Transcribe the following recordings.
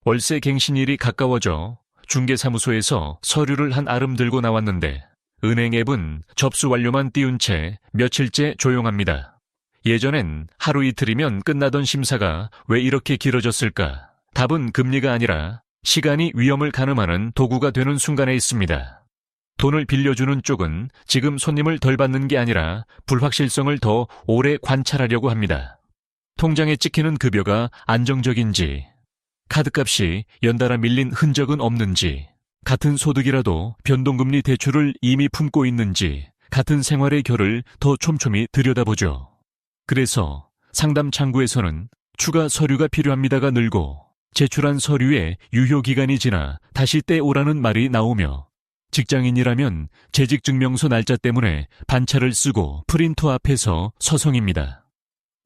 월세 갱신일이 가까워져 중개사무소에서 서류를 한 아름 들고 나왔는데 은행 앱은 접수 완료만 띄운 채 며칠째 조용합니다. 예전엔 하루 이틀이면 끝나던 심사가 왜 이렇게 길어졌을까? 답은 금리가 아니라 시간이 위험을 가늠하는 도구가 되는 순간에 있습니다. 돈을 빌려주는 쪽은 지금 손님을 덜 받는 게 아니라 불확실성을 더 오래 관찰하려고 합니다. 통장에 찍히는 급여가 안정적인지, 카드값이 연달아 밀린 흔적은 없는지, 같은 소득이라도 변동금리 대출을 이미 품고 있는지, 같은 생활의 결을 더 촘촘히 들여다보죠. 그래서 상담 창구에서는 추가 서류가 필요합니다가 늘고 제출한 서류의 유효기간이 지나 다시 떼오라는 말이 나오며 직장인이라면 재직증명서 날짜 때문에 반차를 쓰고 프린터 앞에서 서성입니다.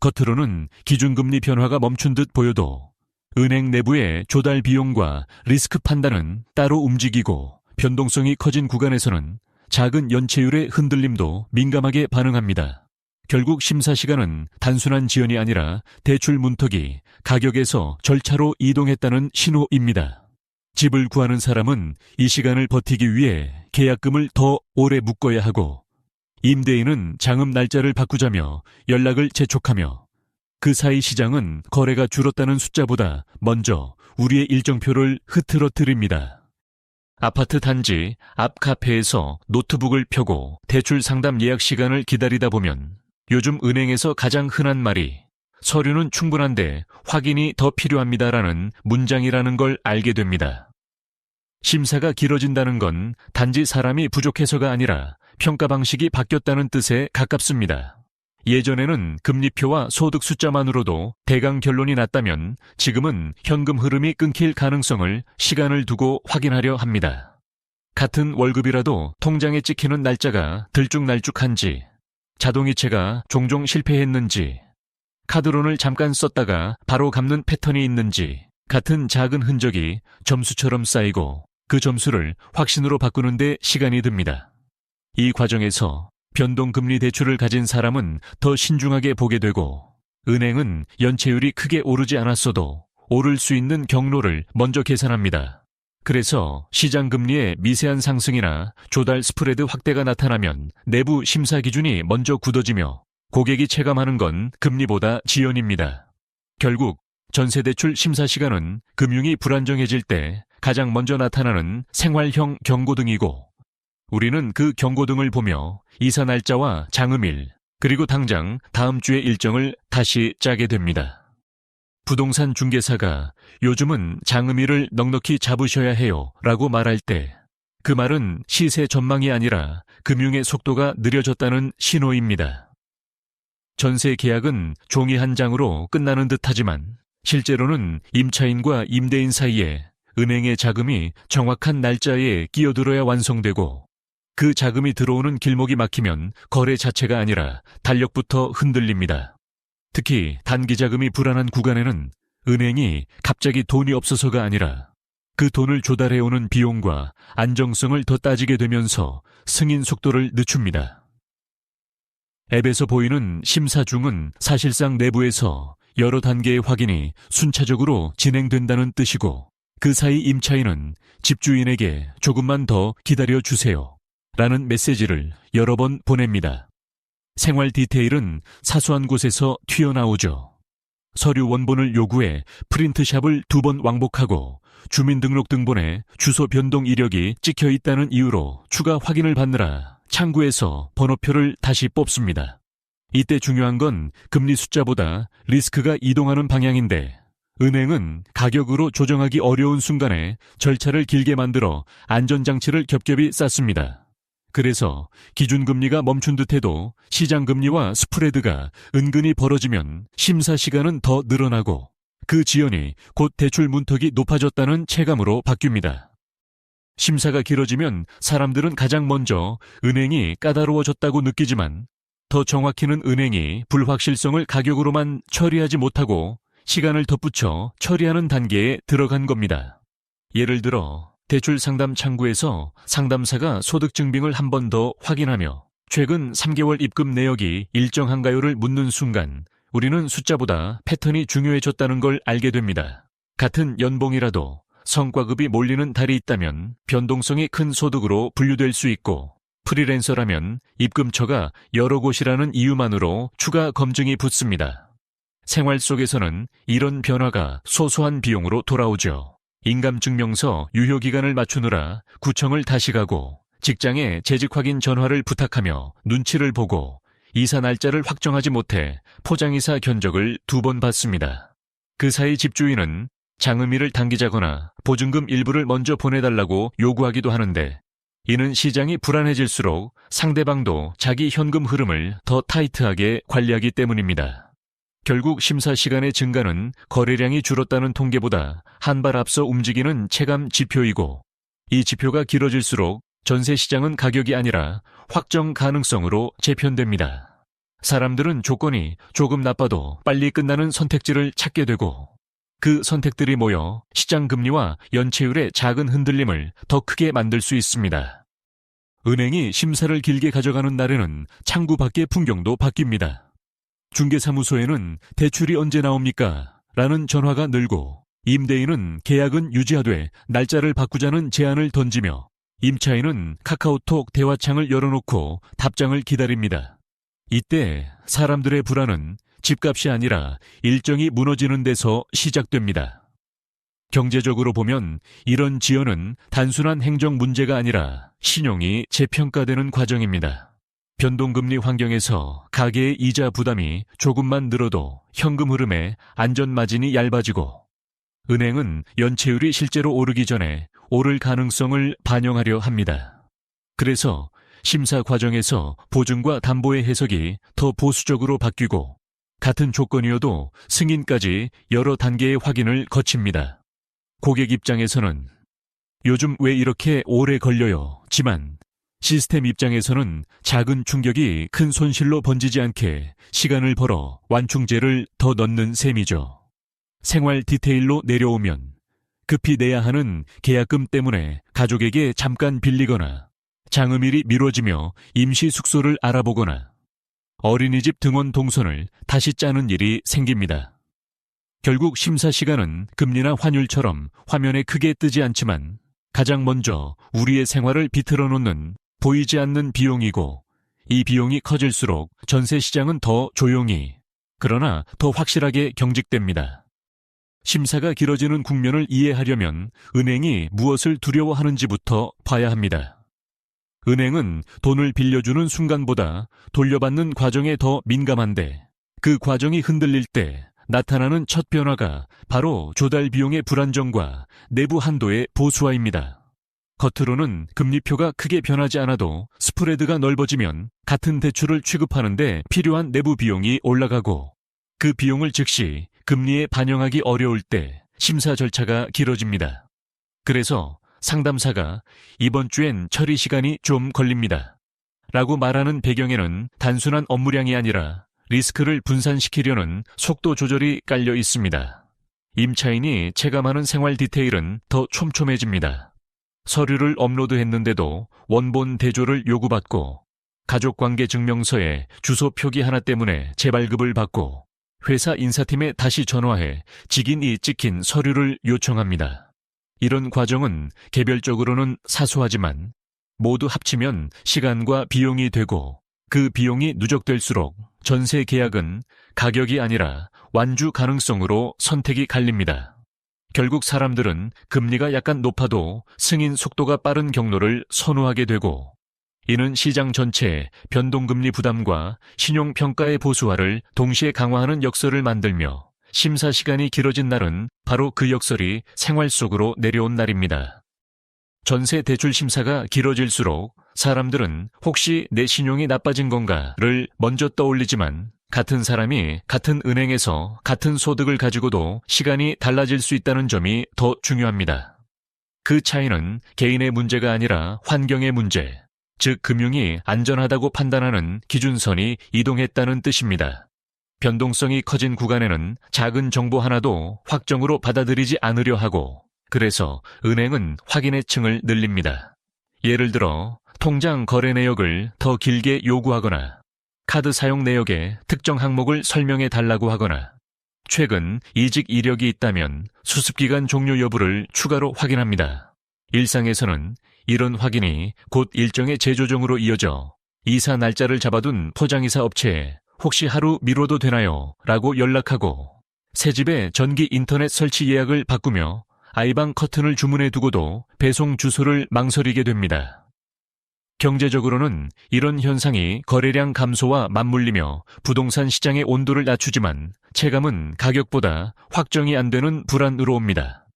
겉으로는 기준금리 변화가 멈춘 듯 보여도 은행 내부의 조달 비용과 리스크 판단은 따로 움직이고 변동성이 커진 구간에서는 작은 연체율의 흔들림도 민감하게 반응합니다. 결국 심사 시간은 단순한 지연이 아니라 대출 문턱이 가격에서 절차로 이동했다는 신호입니다. 집을 구하는 사람은 이 시간을 버티기 위해 계약금을 더 오래 묶어야 하고 임대인은 장음 날짜를 바꾸자며 연락을 재촉하며 그 사이 시장은 거래가 줄었다는 숫자보다 먼저 우리의 일정표를 흐트러뜨립니다. 아파트 단지 앞 카페에서 노트북을 펴고 대출 상담 예약 시간을 기다리다 보면 요즘 은행에서 가장 흔한 말이 서류는 충분한데 확인이 더 필요합니다라는 문장이라는 걸 알게 됩니다. 심사가 길어진다는 건 단지 사람이 부족해서가 아니라 평가 방식이 바뀌었다는 뜻에 가깝습니다. 예전에는 금리표와 소득 숫자만으로도 대강 결론이 났다면 지금은 현금 흐름이 끊길 가능성을 시간을 두고 확인하려 합니다. 같은 월급이라도 통장에 찍히는 날짜가 들쭉날쭉한지, 자동이체가 종종 실패했는지, 카드론을 잠깐 썼다가 바로 갚는 패턴이 있는지 같은 작은 흔적이 점수처럼 쌓이고 그 점수를 확신으로 바꾸는 데 시간이 듭니다. 이 과정에서 변동금리 대출을 가진 사람은 더 신중하게 보게 되고 은행은 연체율이 크게 오르지 않았어도 오를 수 있는 경로를 먼저 계산합니다. 그래서 시장금리의 미세한 상승이나 조달 스프레드 확대가 나타나면 내부 심사 기준이 먼저 굳어지며 고객이 체감하는 건 금리보다 지연입니다. 결국 전세대출 심사 시간은 금융이 불안정해질 때 가장 먼저 나타나는 생활형 경고등이고 우리는 그 경고등을 보며 이사 날짜와 장음일 그리고 당장 다음 주의 일정을 다시 짜게 됩니다. 부동산 중개사가 요즘은 장음일을 넉넉히 잡으셔야 해요 라고 말할 때 그 말은 시세 전망이 아니라 금융의 속도가 느려졌다는 신호입니다. 전세 계약은 종이 한 장으로 끝나는 듯하지만 실제로는 임차인과 임대인 사이에 은행의 자금이 정확한 날짜에 끼어들어야 완성되고 그 자금이 들어오는 길목이 막히면 거래 자체가 아니라 달력부터 흔들립니다. 특히 단기 자금이 불안한 구간에는 은행이 갑자기 돈이 없어서가 아니라 그 돈을 조달해오는 비용과 안정성을 더 따지게 되면서 승인 속도를 늦춥니다. 앱에서 보이는 심사 중은 사실상 내부에서 여러 단계의 확인이 순차적으로 진행된다는 뜻이고 그 사이 임차인은 집주인에게 조금만 더 기다려주세요 라는 메시지를 여러 번 보냅니다. 생활 디테일은 사소한 곳에서 튀어나오죠. 서류 원본을 요구해 프린트샵을 2번 왕복하고 주민등록등본에 주소 변동 이력이 찍혀 있다는 이유로 추가 확인을 받느라 창구에서 번호표를 다시 뽑습니다. 이때 중요한 건 금리 숫자보다 리스크가 이동하는 방향인데 은행은 가격으로 조정하기 어려운 순간에 절차를 길게 만들어 안전장치를 겹겹이 쌓습니다. 그래서 기준금리가 멈춘 듯해도 시장금리와 스프레드가 은근히 벌어지면 심사 시간은 더 늘어나고 그 지연이 곧 대출 문턱이 높아졌다는 체감으로 바뀝니다. 심사가 길어지면 사람들은 가장 먼저 은행이 까다로워졌다고 느끼지만 더 정확히는 은행이 불확실성을 가격으로만 처리하지 못하고 시간을 덧붙여 처리하는 단계에 들어간 겁니다. 예를 들어 대출 상담 창구에서 상담사가 소득 증빙을 한 번 더 확인하며 최근 3개월 입금 내역이 일정한가요를 묻는 순간 우리는 숫자보다 패턴이 중요해졌다는 걸 알게 됩니다. 같은 연봉이라도 성과급이 몰리는 달이 있다면 변동성이 큰 소득으로 분류될 수 있고, 프리랜서라면 입금처가 여러 곳이라는 이유만으로 추가 검증이 붙습니다. 생활 속에서는 이런 변화가 소소한 비용으로 돌아오죠. 인감증명서 유효기간을 맞추느라 구청을 다시 가고, 직장에 재직 확인 전화를 부탁하며 눈치를 보고, 이사 날짜를 확정하지 못해 포장이사 견적을 2번 받습니다. 그 사이 집주인은 장음이를 당기자거나 보증금 일부를 먼저 보내달라고 요구하기도 하는데, 이는 시장이 불안해질수록 상대방도 자기 현금 흐름을 더 타이트하게 관리하기 때문입니다. 결국 심사 시간의 증가는 거래량이 줄었다는 통계보다 한 발 앞서 움직이는 체감 지표이고, 이 지표가 길어질수록 전세 시장은 가격이 아니라 확정 가능성으로 재편됩니다. 사람들은 조건이 조금 나빠도 빨리 끝나는 선택지를 찾게 되고, 그 선택들이 모여 시장 금리와 연체율의 작은 흔들림을 더 크게 만들 수 있습니다. 은행이 심사를 길게 가져가는 날에는 창구 밖의 풍경도 바뀝니다. 중개사무소에는 대출이 언제 나옵니까? 라는 전화가 늘고, 임대인은 계약은 유지하되 날짜를 바꾸자는 제안을 던지며, 임차인은 카카오톡 대화창을 열어놓고 답장을 기다립니다. 이때 사람들의 불안은 집값이 아니라 일정이 무너지는 데서 시작됩니다. 경제적으로 보면 이런 지연은 단순한 행정 문제가 아니라 신용이 재평가되는 과정입니다. 변동금리 환경에서 가계의 이자 부담이 조금만 늘어도 현금 흐름에 안전마진이 얇아지고, 은행은 연체율이 실제로 오르기 전에 오를 가능성을 반영하려 합니다. 그래서 심사 과정에서 보증과 담보의 해석이 더 보수적으로 바뀌고, 같은 조건이어도 승인까지 여러 단계의 확인을 거칩니다. 고객 입장에서는 요즘 왜 이렇게 오래 걸려요? 지만 시스템 입장에서는 작은 충격이 큰 손실로 번지지 않게 시간을 벌어 완충제를 더 넣는 셈이죠. 생활 디테일로 내려오면 급히 내야 하는 계약금 때문에 가족에게 잠깐 빌리거나, 장음일이 미뤄지며 임시 숙소를 알아보거나, 어린이집 등원 동선을 다시 짜는 일이 생깁니다. 결국 심사 시간은 금리나 환율처럼 화면에 크게 뜨지 않지만 가장 먼저 우리의 생활을 비틀어 놓는 보이지 않는 비용이고, 이 비용이 커질수록 전세 시장은 더 조용히, 그러나 더 확실하게 경직됩니다. 심사가 길어지는 국면을 이해하려면 은행이 무엇을 두려워하는지부터 봐야 합니다. 은행은 돈을 빌려주는 순간보다 돌려받는 과정에 더 민감한데, 그 과정이 흔들릴 때 나타나는 첫 변화가 바로 조달 비용의 불안정과 내부 한도의 보수화입니다. 겉으로는 금리표가 크게 변하지 않아도 스프레드가 넓어지면 같은 대출을 취급하는데 필요한 내부 비용이 올라가고, 그 비용을 즉시 금리에 반영하기 어려울 때 심사 절차가 길어집니다. 그래서 상담사가 이번 주엔 처리 시간이 좀 걸립니다 라고 말하는 배경에는 단순한 업무량이 아니라 리스크를 분산시키려는 속도 조절이 깔려 있습니다. 임차인이 체감하는 생활 디테일은 더 촘촘해집니다. 서류를 업로드했는데도 원본 대조를 요구받고, 가족관계 증명서에 주소 표기 하나 때문에 재발급을 받고, 회사 인사팀에 다시 전화해 직인이 찍힌 서류를 요청합니다. 이런 과정은 개별적으로는 사소하지만 모두 합치면 시간과 비용이 되고, 그 비용이 누적될수록 전세 계약은 가격이 아니라 완주 가능성으로 선택이 갈립니다. 결국 사람들은 금리가 약간 높아도 승인 속도가 빠른 경로를 선호하게 되고, 이는 시장 전체의 변동금리 부담과 신용평가의 보수화를 동시에 강화하는 역설을 만들며, 심사 시간이 길어진 날은 바로 그 역설이 생활 속으로 내려온 날입니다. 전세 대출 심사가 길어질수록 사람들은 혹시 내 신용이 나빠진 건가를 먼저 떠올리지만, 같은 사람이 같은 은행에서 같은 소득을 가지고도 시간이 달라질 수 있다는 점이 더 중요합니다. 그 차이는 개인의 문제가 아니라 환경의 문제, 즉 금융이 안전하다고 판단하는 기준선이 이동했다는 뜻입니다. 변동성이 커진 구간에는 작은 정보 하나도 확정으로 받아들이지 않으려 하고, 그래서 은행은 확인의 층을 늘립니다. 예를 들어 통장 거래 내역을 더 길게 요구하거나, 카드 사용 내역에 특정 항목을 설명해 달라고 하거나, 최근 이직 이력이 있다면 수습기간 종료 여부를 추가로 확인합니다. 일상에서는 이런 확인이 곧 일정의 재조정으로 이어져 이사 날짜를 잡아둔 포장이사 업체에 혹시 하루 미뤄도 되나요? 라고 연락하고 새집에 전기 인터넷 설치 예약을 바꾸며 아이방 커튼을 주문해 두고도 배송 주소를 망설이게 됩니다. 경제적으로는 이런 현상이 거래량 감소와 맞물리며 부동산 시장의 온도를 낮추지만 체감은 가격보다 확정이 안 되는 불안으로 옵니다.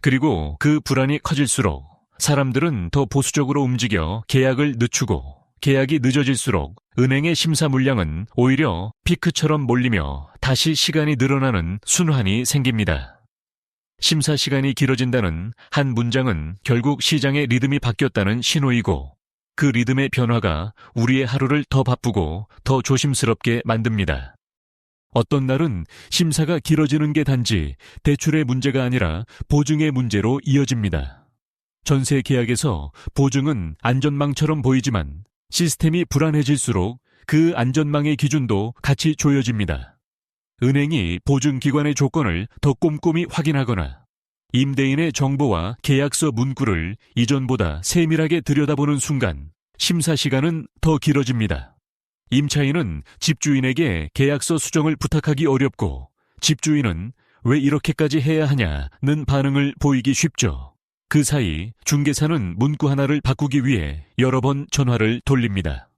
그리고 그 불안이 커질수록 사람들은 더 보수적으로 움직여 계약을 늦추고 계약이 늦어질수록 은행의 심사 물량은 오히려 피크처럼 몰리며 다시 시간이 늘어나는 순환이 생깁니다. 심사 시간이 길어진다는 한 문장은 결국 시장의 리듬이 바뀌었다는 신호이고 그 리듬의 변화가 우리의 하루를 더 바쁘고 더 조심스럽게 만듭니다. 어떤 날은 심사가 길어지는 게 단지 대출의 문제가 아니라 보증의 문제로 이어집니다. 전세 계약에서 보증은 안전망처럼 보이지만 시스템이 불안해질수록 그 안전망의 기준도 같이 조여집니다. 은행이 보증기관의 조건을 더 꼼꼼히 확인하거나 임대인의 정보와 계약서 문구를 이전보다 세밀하게 들여다보는 순간 심사 시간은 더 길어집니다. 임차인은 집주인에게 계약서 수정을 부탁하기 어렵고 집주인은 왜 이렇게까지 해야 하냐는 반응을 보이기 쉽죠. 그 사이 중개사는 문구 하나를 바꾸기 위해 여러 번 전화를 돌립니다.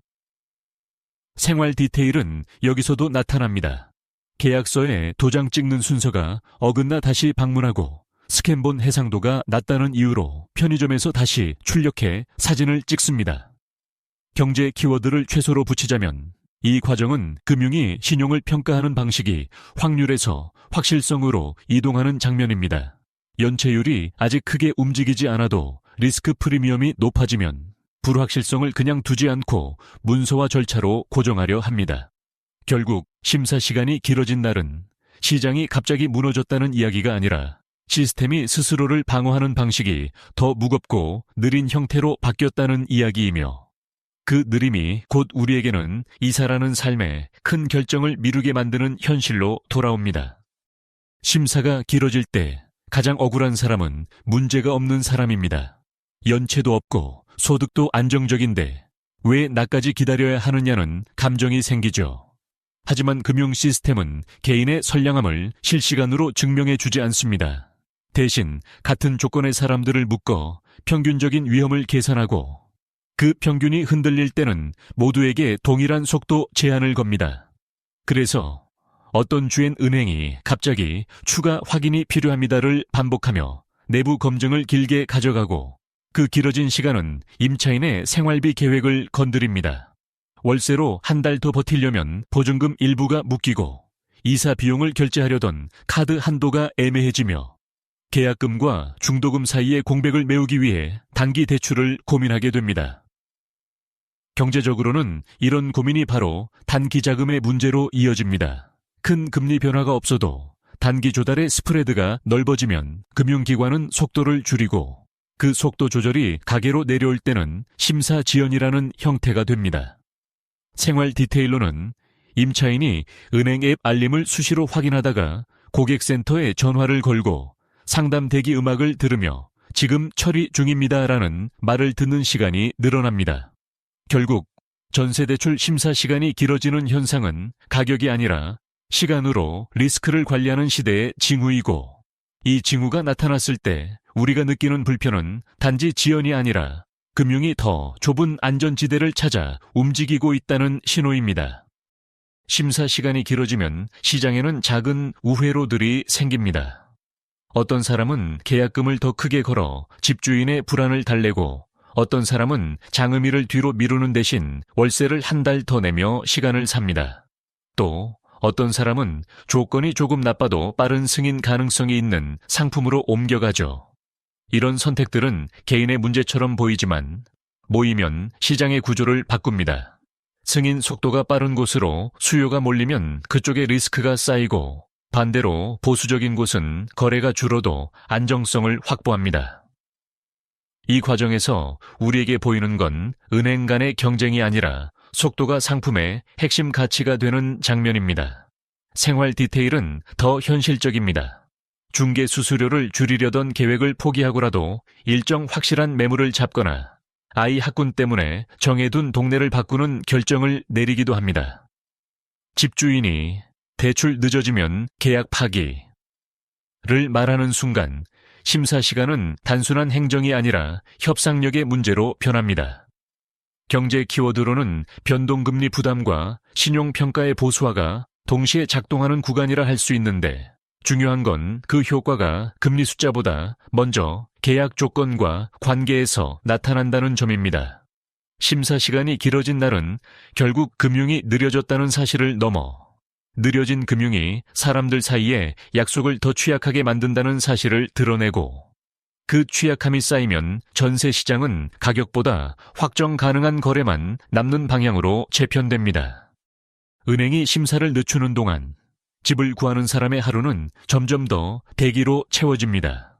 생활 디테일은 여기서도 나타납니다. 계약서에 도장 찍는 순서가 어긋나 다시 방문하고 스캔본 해상도가 낮다는 이유로 편의점에서 다시 출력해 사진을 찍습니다. 경제 키워드를 최소로 붙이자면 이 과정은 금융이 신용을 평가하는 방식이 확률에서 확실성으로 이동하는 장면입니다. 연체율이 아직 크게 움직이지 않아도 리스크 프리미엄이 높아지면 불확실성을 그냥 두지 않고 문서와 절차로 고정하려 합니다. 결국 심사 시간이 길어진 날은 시장이 갑자기 무너졌다는 이야기가 아니라 시스템이 스스로를 방어하는 방식이 더 무겁고 느린 형태로 바뀌었다는 이야기이며 그 느림이 곧 우리에게는 이사라는 삶에 큰 결정을 미루게 만드는 현실로 돌아옵니다. 심사가 길어질 때 가장 억울한 사람은 문제가 없는 사람입니다. 연체도 없고 소득도 안정적인데 왜 나까지 기다려야 하느냐는 감정이 생기죠. 하지만 금융 시스템은 개인의 선량함을 실시간으로 증명해 주지 않습니다. 대신 같은 조건의 사람들을 묶어 평균적인 위험을 계산하고 그 평균이 흔들릴 때는 모두에게 동일한 속도 제한을 겁니다. 그래서 어떤 주엔 은행이 갑자기 추가 확인이 필요합니다를 반복하며 내부 검증을 길게 가져가고 그 길어진 시간은 임차인의 생활비 계획을 건드립니다. 월세로 한 달 더 버티려면 보증금 일부가 묶이고 이사 비용을 결제하려던 카드 한도가 애매해지며 계약금과 중도금 사이의 공백을 메우기 위해 단기 대출을 고민하게 됩니다. 경제적으로는 이런 고민이 바로 단기 자금의 문제로 이어집니다. 큰 금리 변화가 없어도 단기 조달의 스프레드가 넓어지면 금융기관은 속도를 줄이고 그 속도 조절이 가계로 내려올 때는 심사 지연이라는 형태가 됩니다. 생활 디테일로는 임차인이 은행 앱 알림을 수시로 확인하다가 고객센터에 전화를 걸고 상담 대기 음악을 들으며 지금 처리 중입니다라는 말을 듣는 시간이 늘어납니다. 결국 전세대출 심사 시간이 길어지는 현상은 가격이 아니라 시간으로 리스크를 관리하는 시대의 징후이고 이 징후가 나타났을 때 우리가 느끼는 불편은 단지 지연이 아니라 금융이 더 좁은 안전지대를 찾아 움직이고 있다는 신호입니다. 심사 시간이 길어지면 시장에는 작은 우회로들이 생깁니다. 어떤 사람은 계약금을 더 크게 걸어 집주인의 불안을 달래고 어떤 사람은 장음이를 뒤로 미루는 대신 월세를 한 달 더 내며 시간을 삽니다. 또 어떤 사람은 조건이 조금 나빠도 빠른 승인 가능성이 있는 상품으로 옮겨가죠. 이런 선택들은 개인의 문제처럼 보이지만 모이면 시장의 구조를 바꿉니다. 승인 속도가 빠른 곳으로 수요가 몰리면 그쪽에 리스크가 쌓이고 반대로 보수적인 곳은 거래가 줄어도 안정성을 확보합니다. 이 과정에서 우리에게 보이는 건 은행 간의 경쟁이 아니라 속도가 상품의 핵심 가치가 되는 장면입니다. 생활 디테일은 더 현실적입니다. 중개 수수료를 줄이려던 계획을 포기하고라도 일정 확실한 매물을 잡거나 아이 학군 때문에 정해둔 동네를 바꾸는 결정을 내리기도 합니다. 집주인이 대출 늦어지면 계약 파기를 말하는 순간 심사 시간은 단순한 행정이 아니라 협상력의 문제로 변합니다. 경제 키워드로는 변동금리 부담과 신용평가의 보수화가 동시에 작동하는 구간이라 할 수 있는데 중요한 건 그 효과가 금리 숫자보다 먼저 계약 조건과 관계에서 나타난다는 점입니다. 심사 시간이 길어진 날은 결국 금융이 느려졌다는 사실을 넘어 느려진 금융이 사람들 사이에 약속을 더 취약하게 만든다는 사실을 드러내고 그 취약함이 쌓이면 전세 시장은 가격보다 확정 가능한 거래만 남는 방향으로 재편됩니다. 은행이 심사를 늦추는 동안 집을 구하는 사람의 하루는 점점 더 대기로 채워집니다.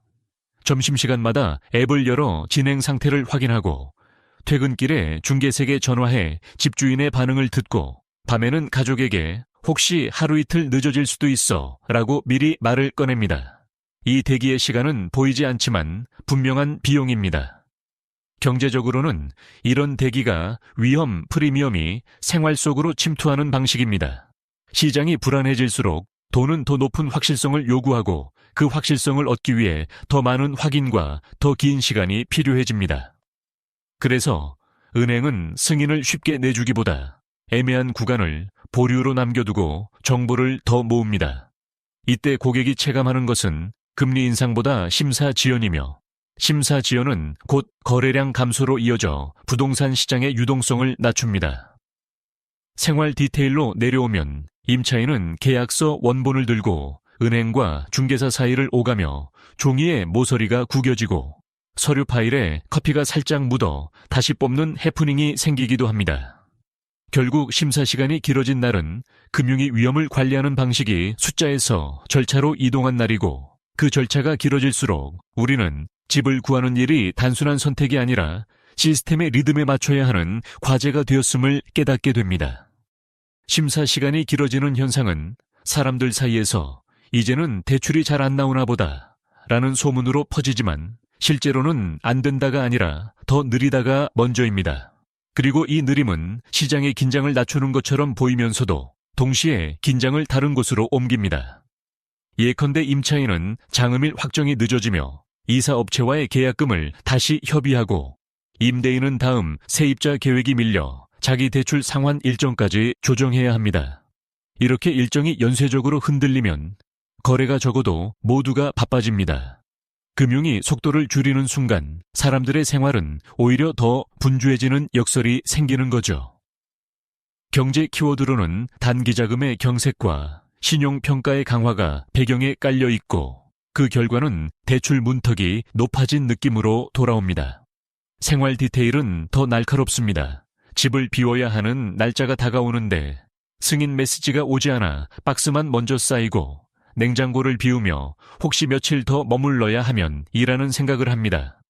점심시간마다 앱을 열어 진행 상태를 확인하고 퇴근길에 중개색에 전화해 집주인의 반응을 듣고 밤에는 가족에게 혹시 하루 이틀 늦어질 수도 있어 라고 미리 말을 꺼냅니다. 이 대기의 시간은 보이지 않지만 분명한 비용입니다. 경제적으로는 이런 대기가 위험 프리미엄이 생활 속으로 침투하는 방식입니다. 시장이 불안해질수록 돈은 더 높은 확실성을 요구하고 그 확실성을 얻기 위해 더 많은 확인과 더 긴 시간이 필요해집니다. 그래서 은행은 승인을 쉽게 내주기보다 애매한 구간을 보류로 남겨두고 정보를 더 모읍니다. 이때 고객이 체감하는 것은 금리 인상보다 심사 지연이며 심사 지연은 곧 거래량 감소로 이어져 부동산 시장의 유동성을 낮춥니다. 생활 디테일로 내려오면 임차인은 계약서 원본을 들고 은행과 중개사 사이를 오가며 종이에 모서리가 구겨지고 서류 파일에 커피가 살짝 묻어 다시 뽑는 해프닝이 생기기도 합니다. 결국 심사 시간이 길어진 날은 금융이 위험을 관리하는 방식이 숫자에서 절차로 이동한 날이고 그 절차가 길어질수록 우리는 집을 구하는 일이 단순한 선택이 아니라 시스템의 리듬에 맞춰야 하는 과제가 되었음을 깨닫게 됩니다. 심사 시간이 길어지는 현상은 사람들 사이에서 이제는 대출이 잘 안 나오나 보다 라는 소문으로 퍼지지만 실제로는 안 된다가 아니라 더 느리다가 먼저입니다. 그리고 이 느림은 시장의 긴장을 낮추는 것처럼 보이면서도 동시에 긴장을 다른 곳으로 옮깁니다. 예컨대 임차인은 장음일 확정이 늦어지며 이사업체와의 계약금을 다시 협의하고 임대인은 다음 세입자 계획이 밀려 자기 대출 상환 일정까지 조정해야 합니다. 이렇게 일정이 연쇄적으로 흔들리면 거래가 적어도 모두가 바빠집니다. 금융이 속도를 줄이는 순간 사람들의 생활은 오히려 더 분주해지는 역설이 생기는 거죠. 경제 키워드로는 단기자금의 경색과 신용평가의 강화가 배경에 깔려 있고 그 결과는 대출 문턱이 높아진 느낌으로 돌아옵니다. 생활 디테일은 더 날카롭습니다. 집을 비워야 하는 날짜가 다가오는데 승인 메시지가 오지 않아 박스만 먼저 쌓이고 냉장고를 비우며 혹시 며칠 더 머물러야 하면 이라는 생각을 합니다.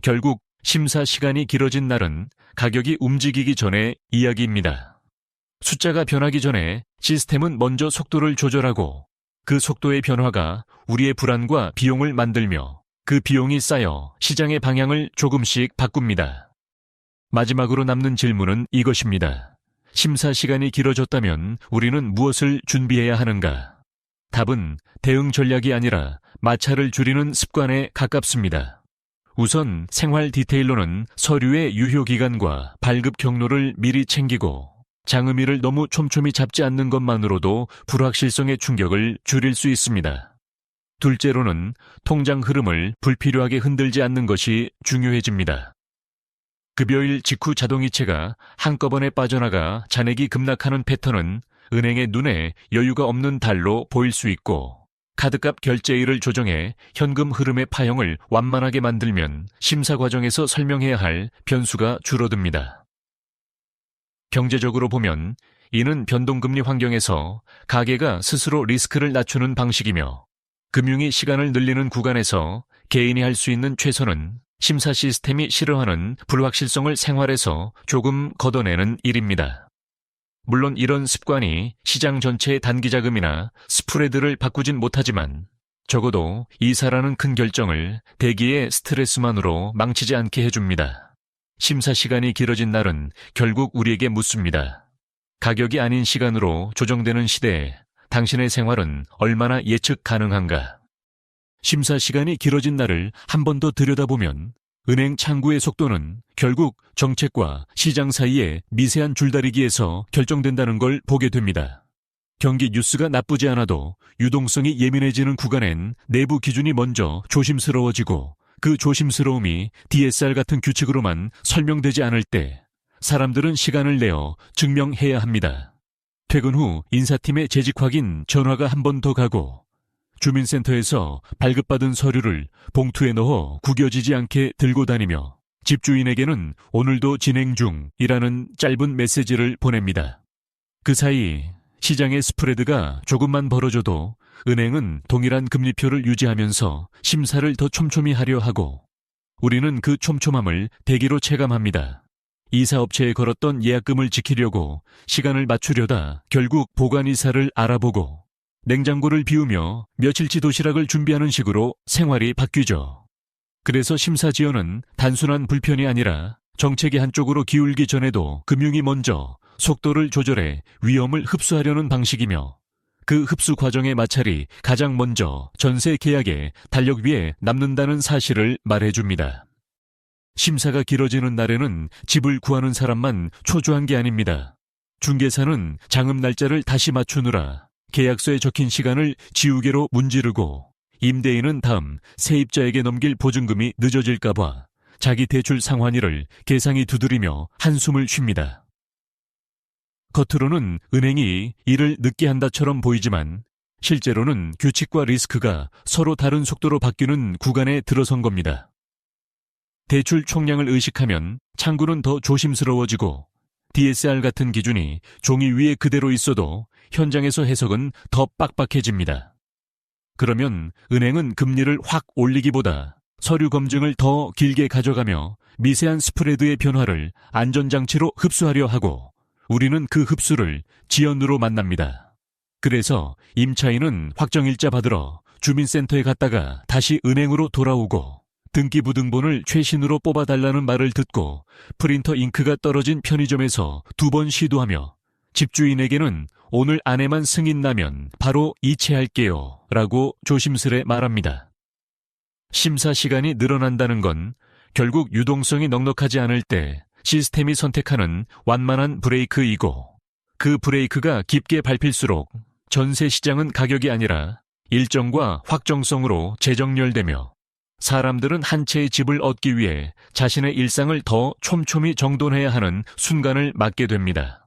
결국 심사 시간이 길어진 날은 가격이 움직이기 전의 이야기입니다. 숫자가 변하기 전에 시스템은 먼저 속도를 조절하고 그 속도의 변화가 우리의 불안과 비용을 만들며 그 비용이 쌓여 시장의 방향을 조금씩 바꿉니다. 마지막으로 남는 질문은 이것입니다. 심사 시간이 길어졌다면 우리는 무엇을 준비해야 하는가? 답은 대응 전략이 아니라 마찰을 줄이는 습관에 가깝습니다. 우선 생활 디테일로는 서류의 유효기간과 발급 경로를 미리 챙기고 장음일을 너무 촘촘히 잡지 않는 것만으로도 불확실성의 충격을 줄일 수 있습니다. 둘째로는 통장 흐름을 불필요하게 흔들지 않는 것이 중요해집니다. 급여일 직후 자동이체가 한꺼번에 빠져나가 잔액이 급락하는 패턴은 은행의 눈에 여유가 없는 달로 보일 수 있고 카드값 결제일을 조정해 현금 흐름의 파형을 완만하게 만들면 심사 과정에서 설명해야 할 변수가 줄어듭니다. 경제적으로 보면 이는 변동금리 환경에서 가계가 스스로 리스크를 낮추는 방식이며 금융이 시간을 늘리는 구간에서 개인이 할 수 있는 최선은 심사 시스템이 싫어하는 불확실성을 생활에서 조금 걷어내는 일입니다. 물론 이런 습관이 시장 전체의 단기 자금이나 스프레드를 바꾸진 못하지만 적어도 이사라는 큰 결정을 대기의 스트레스만으로 망치지 않게 해줍니다. 심사 시간이 길어진 날은 결국 우리에게 묻습니다. 가격이 아닌 시간으로 조정되는 시대에 당신의 생활은 얼마나 예측 가능한가? 심사 시간이 길어진 날을 한 번 더 들여다보면 은행 창구의 속도는 결국 정책과 시장 사이의 미세한 줄다리기에서 결정된다는 걸 보게 됩니다. 경기 뉴스가 나쁘지 않아도 유동성이 예민해지는 구간엔 내부 기준이 먼저 조심스러워지고 그 조심스러움이 DSR 같은 규칙으로만 설명되지 않을 때 사람들은 시간을 내어 증명해야 합니다. 퇴근 후 인사팀의 재직 확인 전화가 한 번 더 가고 주민센터에서 발급받은 서류를 봉투에 넣어 구겨지지 않게 들고 다니며 집주인에게는 오늘도 진행 중이라는 짧은 메시지를 보냅니다. 그 사이 시장의 스프레드가 조금만 벌어져도 은행은 동일한 금리표를 유지하면서 심사를 더 촘촘히 하려 하고 우리는 그 촘촘함을 대기로 체감합니다. 이사업체에 걸었던 예약금을 지키려고 시간을 맞추려다 결국 보관이사를 알아보고 냉장고를 비우며 며칠치 도시락을 준비하는 식으로 생활이 바뀌죠. 그래서 심사 지연은 단순한 불편이 아니라 정책이 한쪽으로 기울기 전에도 금융이 먼저 속도를 조절해 위험을 흡수하려는 방식이며 그 흡수 과정의 마찰이 가장 먼저 전세 계약의 달력 위에 남는다는 사실을 말해줍니다. 심사가 길어지는 날에는 집을 구하는 사람만 초조한 게 아닙니다. 중개사는 장음 날짜를 다시 맞추느라 계약서에 적힌 시간을 지우개로 문지르고 임대인은 다음 세입자에게 넘길 보증금이 늦어질까봐 자기 대출 상환일을 계상이 두드리며 한숨을 쉽니다. 겉으로는 은행이 일을 늦게 한다처럼 보이지만 실제로는 규칙과 리스크가 서로 다른 속도로 바뀌는 구간에 들어선 겁니다. 대출 총량을 의식하면 창구는 더 조심스러워지고 DSR 같은 기준이 종이 위에 그대로 있어도 현장에서 해석은 더 빡빡해집니다. 그러면 은행은 금리를 확 올리기보다 서류 검증을 더 길게 가져가며 미세한 스프레드의 변화를 안전장치로 흡수하려 하고 우리는 그 흡수를 지연으로 만납니다. 그래서 임차인은 확정일자 받으러 주민센터에 갔다가 다시 은행으로 돌아오고 등기부등본을 최신으로 뽑아달라는 말을 듣고 프린터 잉크가 떨어진 편의점에서 2번 시도하며 집주인에게는 오늘 안에만 승인 나면 바로 이체할게요 라고 조심스레 말합니다. 심사 시간이 늘어난다는 건 결국 유동성이 넉넉하지 않을 때 시스템이 선택하는 완만한 브레이크이고 그 브레이크가 깊게 밟힐수록 전세 시장은 가격이 아니라 일정과 확정성으로 재정렬되며 사람들은 한 채의 집을 얻기 위해 자신의 일상을 더 촘촘히 정돈해야 하는 순간을 맞게 됩니다.